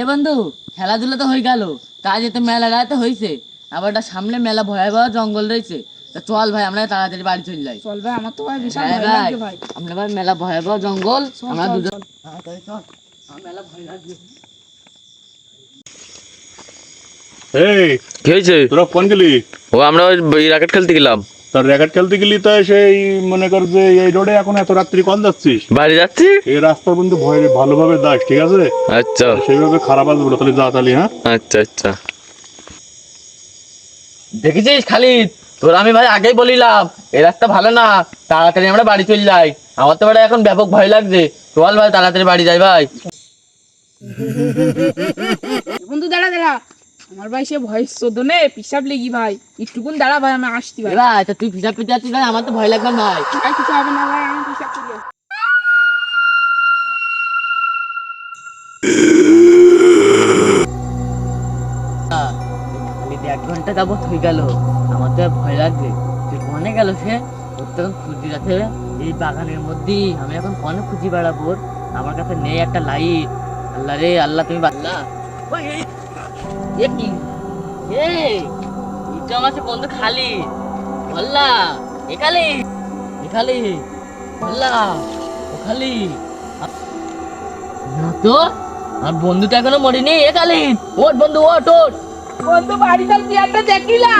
এ বন্ধু, খেলাধুলা তো হয়ে গেল, কাজে তো মেলা গায়ে হয়েছে, আবার ওটা সামনে মেলা ভয়াবহ জঙ্গল রয়েছে। তা চল ভাই আমরা তাড়াতাড়ি বাড়ি চলে যাই। চল ভাই, আমার তো ভাই বিশাল হ্যাঁ ভয় ভাই, লাগছে ভাই। আমরা ভাই মেলা ভয়াবহ জঙ্গল, চল, আমরা চল, দুজন চল। তাড়াতাড়ি চল, আমার মেলা ভয় লাগছে। এই কি হয়েছে? তোরা কোন গেলি? ও আমরা ওই র্যাকেট খেলতে গেলাম। তার র্যাকেট খেলতে গেলি তো সেই মনে কর যে এই রোডে এখন এত রাত্রি কল যাচ্ছিস? বাড়ি যাচ্ছি। এই রাস্তার বন্ধু ভয় ভালোভাবে যাস, ঠিক আছে? আচ্ছা সেইভাবে খারাপ আসবে না, তাহলে যা তাহলে। হ্যাঁ আচ্ছা আচ্ছা। দেখেছিস খালিদ, তোর আমি ভাই আগেই বলিলাম এই রাস্তা ভালো না, তাড়াতাড়ি আমরা বাড়ি চলে যাই। আমার তো ভাই এখন ব্যাপক ভয় লাগছে। চল ভাই তাড়াতাড়ি বাড়ি যাই ভাই। বন্ধু দাঁড়া দাঁড়া, আমার ভাই সে ভয় শোধনে পিসাব লেগি ভাই, একটুকুন দাঁড়া ভাই, আমি আসছি ভাই। এ ভাই, তা তুই পিছাপ পিছাচ্ছিস যাচ্ছিস ভাই, আমার তো ভয় লাগবে ভাই। আর কিছু হবে না ভাই, আমি পিসাব করি। খালিদ 1 ঘন্টা যাবত হয়ে গেল, আমার তো আর ভয় লাগছে। সে কনে গেল সে? ওর তো এখন খুঁজি আছে এই বাগানের মধ্যেই, আমি এখন কনে খুঁজি বেড়াবো? ওর আমার কাছে নেই একটা লাইট। আল্লাহ রে আল্লাহ, তুমি বাল্লা। ওই এ কি এই তো আমার সে বন্ধু খালিদ। আল্লাহ এ খালিদ, এ খালিদ, আল্লাহ ও খালিদ। না তো, আর বন্ধুটা এখনো মরিনি। এ খালিদ, ওঠ বন্ধু, ওঠ ওঠ। বন্ধু বাড়ি চল, কি একটা দেখিলা।